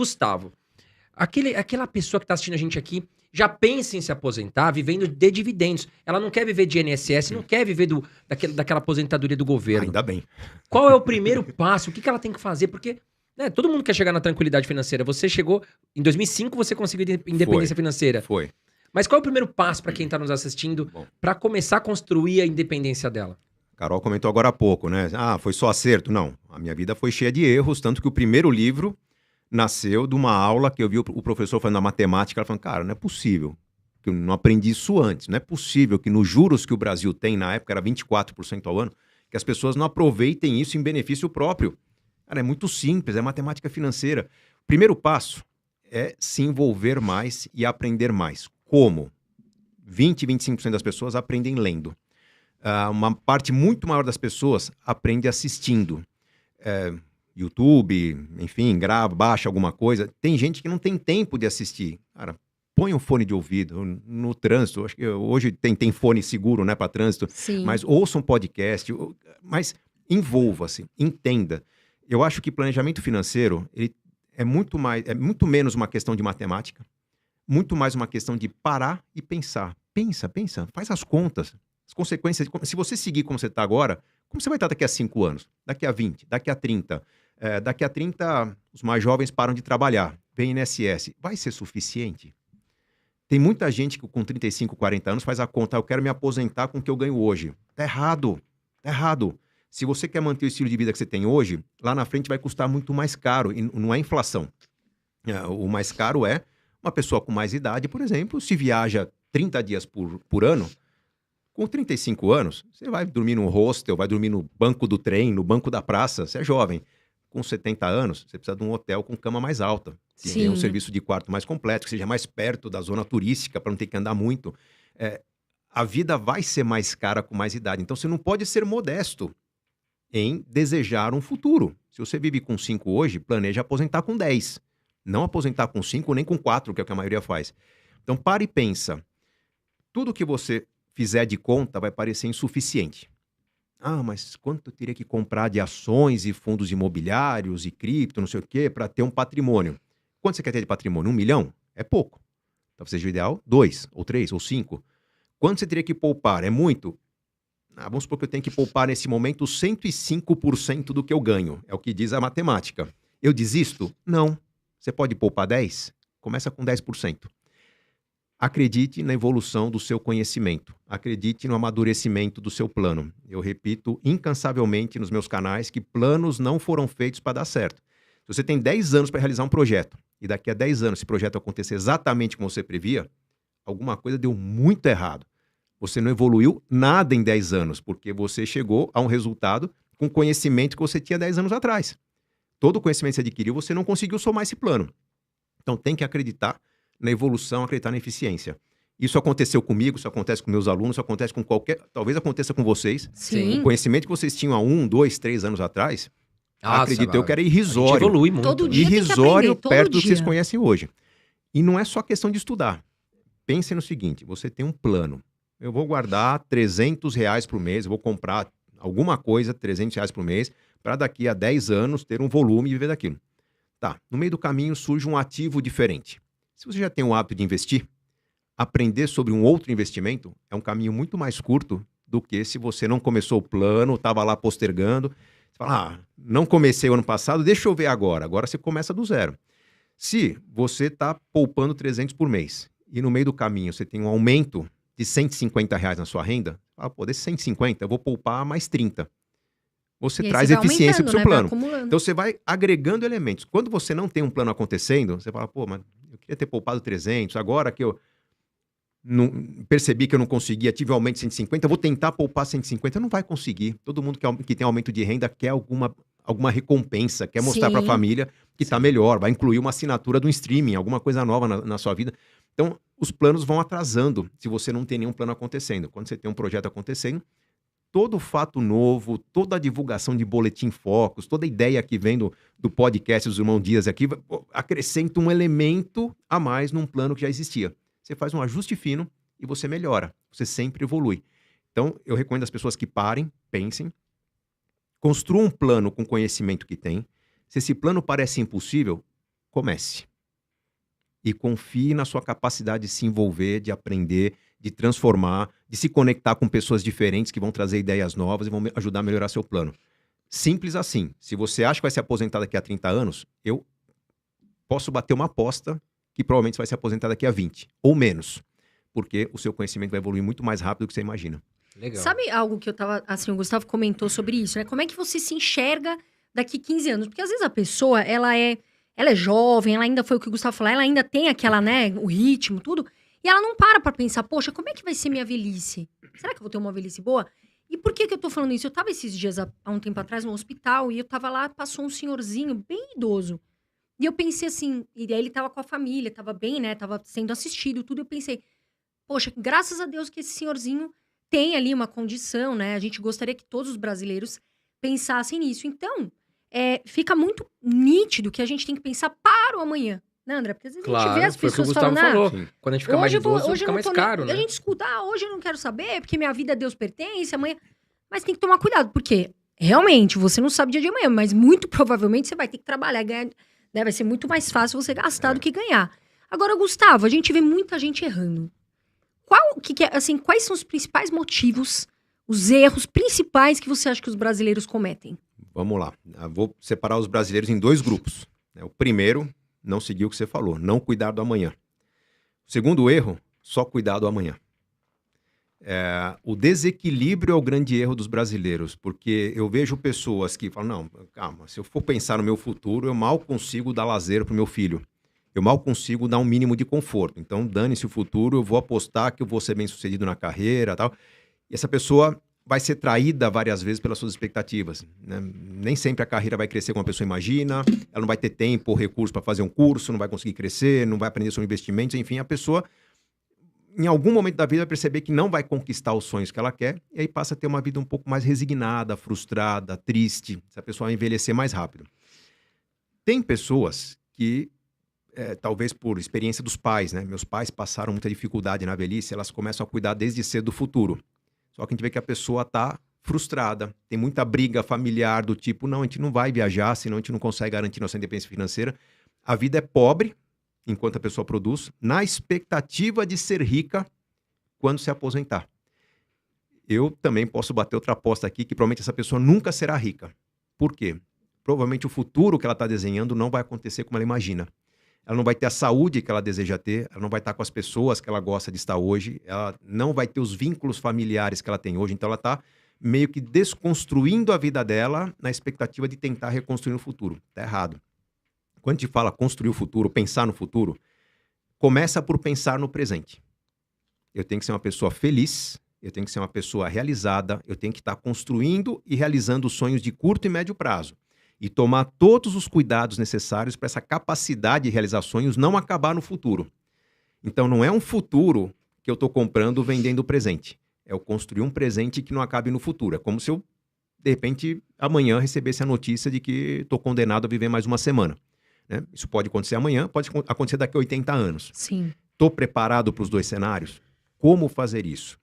Gustavo, aquela pessoa que tá assistindo a gente aqui já pensa em se aposentar vivendo de dividendos. Ela não quer viver de INSS, não quer viver daquela aposentadoria do governo. Ainda bem. Qual é o primeiro passo? O que ela tem que fazer? Porque todo mundo quer chegar na tranquilidade financeira. Você chegou... Em 2005 você conseguiu independência financeira. Foi. Mas qual é o primeiro passo para quem tá nos assistindo para começar a construir a independência dela? Carol comentou agora há pouco, né? Ah, foi só acerto. Não, a minha vida foi cheia de erros, tanto que o primeiro livro nasceu de uma aula que eu vi o professor falando da matemática. Ela falando, cara, não é possível que eu não aprendi isso antes. Não é possível que nos juros que o Brasil tem, na época era 24% ao ano, que as pessoas não aproveitem isso em benefício próprio. Cara, é muito simples, é matemática financeira. O primeiro passo é se envolver mais e aprender mais. Como? 25% das pessoas aprendem lendo. Uma parte muito maior das pessoas aprende assistindo. YouTube, enfim, grava, baixa alguma coisa. Tem gente que não tem tempo de assistir. Cara, põe um fone de ouvido no trânsito. Acho que hoje tem fone seguro, né, para trânsito. Sim. Mas ouça um podcast. Mas envolva-se, entenda. Eu acho que planejamento financeiro ele é muito menos uma questão de matemática, muito mais uma questão de parar e pensar. Pensa, faz as contas. As consequências, se você seguir como você está agora, como você vai estar daqui a 5 anos, daqui a 20, daqui a 30? Daqui a 30, os mais jovens param de trabalhar, vem INSS. Vai ser suficiente? Tem muita gente que com 35, 40 anos faz a conta, eu quero me aposentar com o que eu ganho hoje. Tá errado. Se você quer manter o estilo de vida que você tem hoje, lá na frente vai custar muito mais caro, e não é inflação. O mais caro é uma pessoa com mais idade, por exemplo, se viaja 30 dias por ano, com 35 anos, você vai dormir num hostel, vai dormir no banco do trem, no banco da praça, você é jovem. Com 70 anos, você precisa de um hotel com cama mais alta, que tenha um serviço de quarto mais completo, que seja mais perto da zona turística, para não ter que andar muito. A vida vai ser mais cara com mais idade. Então, você não pode ser modesto em desejar um futuro. Se você vive com 5 hoje, planeja aposentar com 10. Não aposentar com 5 nem com 4, que é o que a maioria faz. Então, para e pensa. Tudo que você fizer de conta vai parecer insuficiente. Ah, mas quanto eu teria que comprar de ações e fundos imobiliários e cripto, não sei o quê, para ter um patrimônio? Quanto você quer ter de patrimônio? 1 milhão? É pouco. Então, seja o ideal, 2, ou 3, ou 5. Quanto você teria que poupar? É muito? Vamos supor que eu tenho que poupar nesse momento 105% do que eu ganho. É o que diz a matemática. Eu desisto? Não. Você pode poupar 10? Começa com 10%. Acredite na evolução do seu conhecimento. Acredite no amadurecimento do seu plano. Eu repito incansavelmente nos meus canais que planos não foram feitos para dar certo. Se você tem 10 anos para realizar um projeto e daqui a 10 anos esse projeto acontecer exatamente como você previa, alguma coisa deu muito errado. Você não evoluiu nada em 10 anos, porque você chegou a um resultado com conhecimento que você tinha 10 anos atrás. Todo o conhecimento que você adquiriu, você não conseguiu somar esse plano. Então tem que acreditar na evolução, acreditar na eficiência. Isso aconteceu comigo, isso acontece com meus alunos, isso acontece com talvez aconteça com vocês. Sim. O conhecimento que vocês tinham há 1, 2, 3 anos atrás, acredito eu que era A gente irrisório. evolui muito. Todo dia tem que Irrisório aprender, todo perto do que dia. vocês conhecem hoje. E não é só questão de estudar. Pensem no seguinte, você tem um plano. Eu vou guardar R$300 por mês, eu vou comprar alguma coisa, R$300 por mês, para daqui a 10 anos ter um volume e viver daquilo. Tá, no meio do caminho surge um ativo diferente. Se você já tem o hábito de investir, aprender sobre um outro investimento é um caminho muito mais curto do que se você não começou o plano, estava lá postergando. Você fala, não comecei o ano passado, deixa eu ver agora. Agora você começa do zero. Se você está poupando 300 por mês e no meio do caminho você tem um aumento de R$150 na sua renda, desses 150 eu vou poupar mais 30. Você traz eficiência para o seu plano. Então você vai agregando elementos. Quando você não tem um plano acontecendo, você fala, mas eu queria ter poupado 300, agora que eu não, percebi que eu não conseguia, tive um aumento de 150, eu vou tentar poupar 150, não vai conseguir. Todo mundo que tem aumento de renda quer alguma recompensa, quer mostrar para a família que está melhor, vai incluir uma assinatura de um streaming, alguma coisa nova na sua vida. Então, os planos vão atrasando se você não tem nenhum plano acontecendo. Quando você tem um projeto acontecendo, todo fato novo, toda a divulgação de boletim focos, toda a ideia que vem do podcast dos Irmãos Dias aqui, acrescenta um elemento a mais num plano que já existia. Você faz um ajuste fino e você melhora. Você sempre evolui. Então, eu recomendo às pessoas que parem, pensem, construam um plano com o conhecimento que tem. Se esse plano parece impossível, comece. E confie na sua capacidade de se envolver, de aprender, de transformar, de se conectar com pessoas diferentes que vão trazer ideias novas e vão ajudar a melhorar seu plano. Simples assim. Se você acha que vai se aposentar daqui a 30 anos, eu posso bater uma aposta que provavelmente você vai se aposentar daqui a 20 ou menos. Porque o seu conhecimento vai evoluir muito mais rápido do que você imagina. Legal. Sabe algo que eu tava, assim, o Gustavo comentou sobre isso, né? Como é que você se enxerga daqui 15 anos? Porque às vezes a pessoa, ela é jovem, ela ainda foi o que o Gustavo falou, ela ainda tem aquela, né, o ritmo, tudo, e ela não para pra pensar, poxa, como é que vai ser minha velhice? Será que eu vou ter uma velhice boa? E por que eu tô falando isso? Eu tava esses dias, há um tempo atrás, no hospital, e eu tava lá, passou um senhorzinho bem idoso. E eu pensei assim, e aí ele tava com a família, tava bem, né, tava sendo assistido, tudo, eu pensei, poxa, graças a Deus que esse senhorzinho tem ali uma condição, né? A gente gostaria que todos os brasileiros pensassem nisso. Então, fica muito nítido que a gente tem que pensar para o amanhã, né, André? Porque às vezes a gente vê as foi o que o pessoas Gustavo falando, falou. Quando a gente fica mais idoso, fica mais caro, né? A gente escuta, hoje eu não quero saber, porque minha vida a Deus pertence, amanhã... Mas tem que tomar cuidado, porque realmente você não sabe o dia de amanhã, mas muito provavelmente você vai ter que trabalhar, ganhar, né? Vai ser muito mais fácil você gastar do que ganhar. Agora, Gustavo, a gente vê muita gente errando. Quais são os principais motivos, os erros principais que você acha que os brasileiros cometem? Vamos lá. Eu vou separar os brasileiros em 2 grupos. O primeiro, não seguir o que você falou, não cuidar do amanhã. O segundo erro, só cuidar do amanhã. O desequilíbrio é o grande erro dos brasileiros, porque eu vejo pessoas que falam, não, calma, se eu for pensar no meu futuro, eu mal consigo dar lazer para o meu filho. Eu mal consigo dar um mínimo de conforto. Então, dane-se o futuro, eu vou apostar que eu vou ser bem-sucedido na carreira e tal. E essa pessoa vai ser traída várias vezes pelas suas expectativas, né? Nem sempre a carreira vai crescer como a pessoa imagina, ela não vai ter tempo ou recurso para fazer um curso, não vai conseguir crescer, não vai aprender sobre investimentos, enfim, a pessoa, em algum momento da vida, vai perceber que não vai conquistar os sonhos que ela quer, e aí passa a ter uma vida um pouco mais resignada, frustrada, triste, essa pessoa vai envelhecer mais rápido. Tem pessoas que talvez por experiência dos pais, né? Meus pais passaram muita dificuldade na velhice, elas começam a cuidar desde cedo do futuro. Só que a gente vê que a pessoa está frustrada, tem muita briga familiar do tipo, não, a gente não vai viajar, senão a gente não consegue garantir nossa independência financeira. A vida é pobre, enquanto a pessoa produz, na expectativa de ser rica quando se aposentar. Eu também posso bater outra aposta aqui, que provavelmente essa pessoa nunca será rica. Por quê? Provavelmente o futuro que ela está desenhando não vai acontecer como ela imagina. Ela não vai ter a saúde que ela deseja ter, ela não vai estar com as pessoas que ela gosta de estar hoje, ela não vai ter os vínculos familiares que ela tem hoje, então ela está meio que desconstruindo a vida dela na expectativa de tentar reconstruir o futuro. Está errado. Quando a gente fala construir o futuro, pensar no futuro, começa por pensar no presente. Eu tenho que ser uma pessoa feliz, eu tenho que ser uma pessoa realizada, eu tenho que estar construindo e realizando sonhos de curto e médio prazo. E tomar todos os cuidados necessários para essa capacidade de realizar sonhos não acabar no futuro. Então, não é um futuro que eu estou comprando vendendo o presente. É eu construir um presente que não acabe no futuro. É como se eu, de repente, amanhã recebesse a notícia de que estou condenado a viver mais uma semana. Né? Isso pode acontecer amanhã, pode acontecer daqui a 80 anos. Sim. Estou preparado para os 2 cenários? Como fazer isso?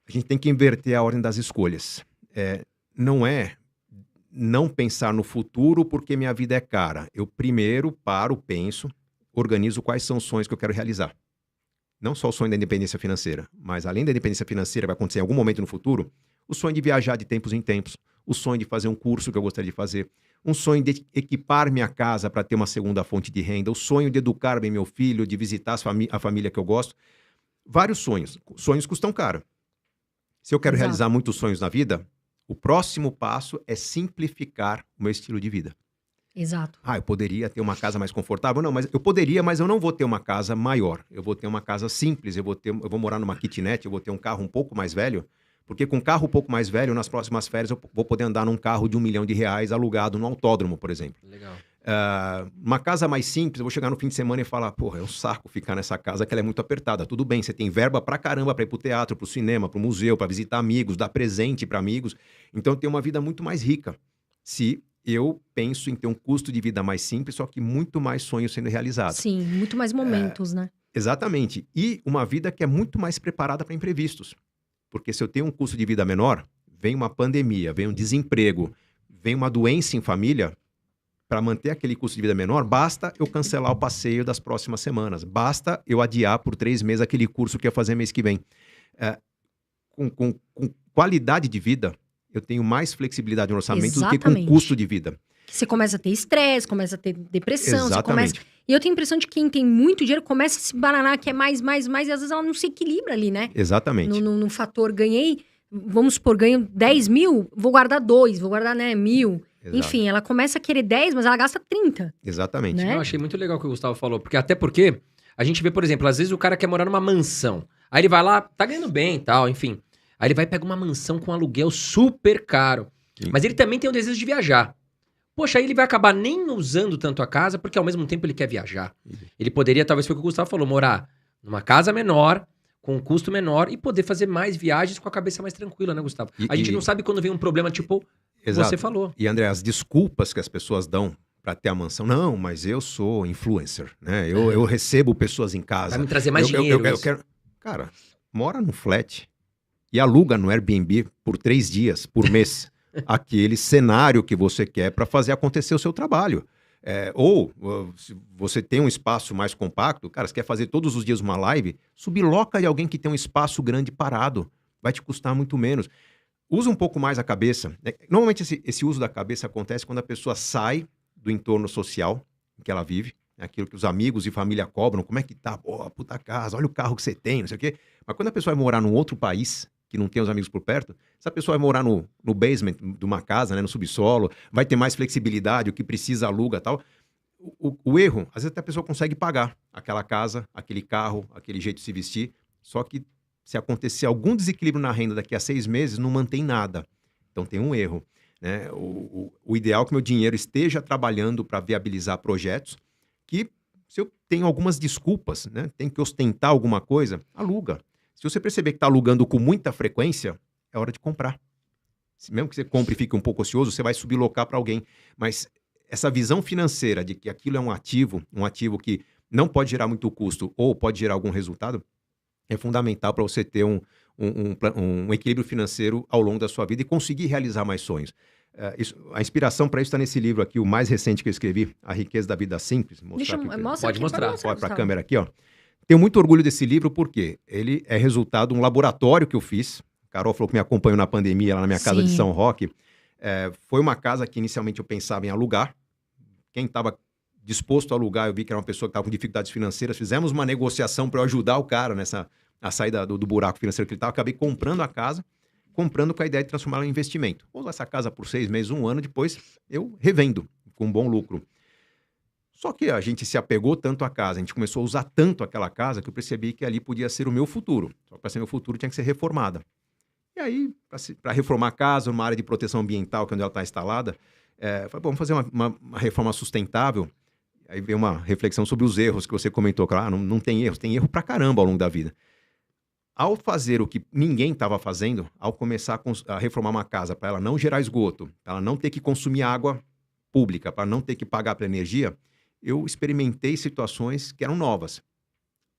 A gente tem que inverter a ordem das escolhas. Não é não pensar no futuro porque minha vida é cara. Eu primeiro paro, penso, organizo quais são os sonhos que eu quero realizar. Não só o sonho da independência financeira, mas além da independência financeira, vai acontecer em algum momento no futuro, o sonho de viajar de tempos em tempos, o sonho de fazer um curso que eu gostaria de fazer, um sonho de equipar minha casa para ter uma segunda fonte de renda, o sonho de educar bem meu filho, de visitar a família que eu gosto. Vários sonhos. Sonhos custam caro. Se eu quero realizar muitos sonhos na vida, o próximo passo é simplificar o meu estilo de vida. Exato. Eu poderia ter uma casa mais confortável? Não, mas eu poderia, mas eu não vou ter uma casa maior. Eu vou ter uma casa simples, eu vou morar numa kitnet, eu vou ter um carro um pouco mais velho, porque com um carro um pouco mais velho, nas próximas férias, eu vou poder andar num carro de R$1 milhão alugado no autódromo, por exemplo. Legal. Uma casa mais simples, eu vou chegar no fim de semana e falar, porra, é um saco ficar nessa casa que ela é muito apertada. Tudo bem, você tem verba pra caramba pra ir pro teatro, pro cinema, pro museu, pra visitar amigos, dar presente pra amigos. Então, eu tenho uma vida muito mais rica. Se eu penso em ter um custo de vida mais simples, só que muito mais sonhos sendo realizados. Sim, muito mais momentos, né? Exatamente. E uma vida que é muito mais preparada para imprevistos. Porque se eu tenho um custo de vida menor, vem uma pandemia, vem um desemprego, vem uma doença em família, para manter aquele custo de vida menor, basta eu cancelar o passeio das próximas semanas. Basta eu adiar por 3 meses aquele curso que eu ia fazer mês que vem. Com qualidade de vida, eu tenho mais flexibilidade no orçamento do que com Exatamente. custo de vida. Você começa a ter estresse, começa a ter depressão, você começa... Exatamente. E eu tenho a impressão de que quem tem muito dinheiro começa a se bananar, que é mais, e às vezes ela não se equilibra ali, né? Exatamente. No fator, ganhei, vamos supor, ganho 10 mil, vou guardar 2, vou guardar, né, 1.000. Exato. Enfim, ela começa a querer 10, mas ela gasta 30. Exatamente. Né? Eu achei muito legal o que o Gustavo falou, porque até porque a gente vê, por exemplo, às vezes o cara quer morar numa mansão. Aí ele vai lá, tá ganhando bem e tal, enfim. Aí ele vai pegar uma mansão com aluguel super caro. Sim. Mas ele também tem o desejo de viajar. Poxa, aí ele vai acabar nem usando tanto a casa, porque ao mesmo tempo ele quer viajar. Ele poderia, talvez foi o que o Gustavo falou, morar numa casa menor, com um custo menor, e poder fazer mais viagens com a cabeça mais tranquila, né, Gustavo? A gente não sabe quando vem um problema, tipo, Exato. você falou. E, André, as desculpas que as pessoas dão para ter a mansão, não, mas eu sou influencer, né? Eu recebo pessoas em casa. Vai me trazer mais dinheiro. Eu quero... Cara, mora num flat e aluga no Airbnb por 3 dias, por mês, aquele cenário que você quer para fazer acontecer o seu trabalho. Ou, se você tem um espaço mais compacto, cara, você quer fazer todos os dias uma live, subloca de alguém que tem um espaço grande parado. Vai te custar muito menos. Usa um pouco mais a cabeça. Normalmente esse uso da cabeça acontece quando a pessoa sai do entorno social em que ela vive, aquilo que os amigos e família cobram, como é que tá? Pô, puta casa, olha o carro que você tem, não sei o quê. Mas quando a pessoa vai morar num outro país, que não tem os amigos por perto, essa pessoa vai morar no basement de uma casa, né, no subsolo, vai ter mais flexibilidade, o que precisa aluga e tal. O erro, às vezes até a pessoa consegue pagar aquela casa, aquele carro, aquele jeito de se vestir, só que se acontecer algum desequilíbrio na renda daqui a 6 meses, não mantém nada. Então tem um erro. Né? O ideal é que meu dinheiro esteja trabalhando para viabilizar projetos que, se eu tenho algumas desculpas, né, tenho que ostentar alguma coisa, aluga. Se você perceber que está alugando com muita frequência, é hora de comprar. Mesmo que você compre e fique um pouco ocioso, você vai sublocar para alguém. Mas essa visão financeira de que aquilo é um ativo que não pode gerar muito custo ou pode gerar algum resultado, é fundamental para você ter um equilíbrio financeiro ao longo da sua vida e conseguir realizar mais sonhos. A inspiração para isso está nesse livro aqui, o mais recente que eu escrevi, A Riqueza da Vida Simples. Pode mostrar. Pode para a câmera aqui, ó. Tenho muito orgulho desse livro porque ele é resultado de um laboratório que eu fiz. A Carol falou que me acompanhou na pandemia lá na minha casa de São Roque. Foi uma casa que inicialmente eu pensava em alugar. Quem estava disposto a alugar, eu vi que era uma pessoa que estava com dificuldades financeiras. Fizemos uma negociação para eu ajudar o cara a sair do buraco financeiro que ele estava. Acabei comprando a casa, comprando com a ideia de transformá-la em investimento. Vou usar essa casa por 6 meses, 1 ano, depois eu revendo com um bom lucro. Só que a gente se apegou tanto à casa, a gente começou a usar tanto aquela casa que eu percebi que ali podia ser o meu futuro. Só que para ser meu futuro tinha que ser reformada. E aí, para reformar a casa, numa área de proteção ambiental, que é onde ela está instalada, falei, vamos fazer uma reforma sustentável. Aí veio uma reflexão sobre os erros que você comentou. Claro, não tem erros, tem erro pra caramba ao longo da vida. Ao fazer o que ninguém estava fazendo, ao começar a reformar uma casa para ela não gerar esgoto, para ela não ter que consumir água pública, para não ter que pagar pela energia, eu experimentei situações que eram novas.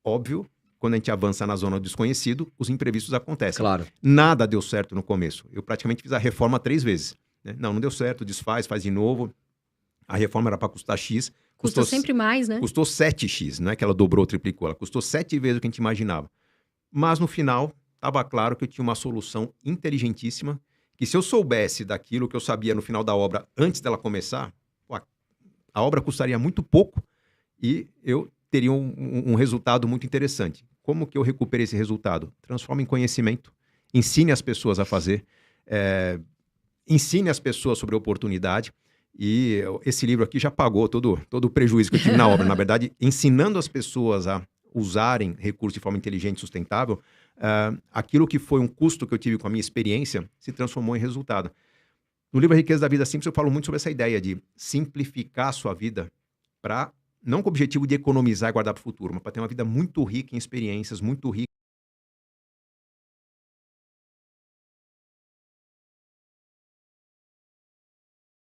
Óbvio, quando a gente avança na zona do desconhecido, os imprevistos acontecem. Claro. Nada deu certo no começo. Eu praticamente fiz a reforma 3 vezes. Né? Não deu certo, desfaz, faz de novo. A reforma era para custar X. Custa sempre mais, né? Custou 7x, não é que ela dobrou, triplicou. Ela custou 7 vezes o que a gente imaginava. Mas no final, estava claro que eu tinha uma solução inteligentíssima, que se eu soubesse daquilo que eu sabia no final da obra, antes dela começar, a obra custaria muito pouco e eu teria um resultado muito interessante. Como que eu recuperei esse resultado? Transforma em conhecimento, ensine as pessoas a fazer, ensine as pessoas sobre a oportunidade. E esse livro aqui já pagou todo o prejuízo que eu tive na obra. Na verdade, ensinando as pessoas a usarem recursos de forma inteligente e sustentável, aquilo que foi um custo que eu tive com a minha experiência se transformou em resultado. No livro A Riqueza da Vida Simples, eu falo muito sobre essa ideia de simplificar a sua vida não com o objetivo de economizar e guardar para o futuro, mas para ter uma vida muito rica em experiências, muito rica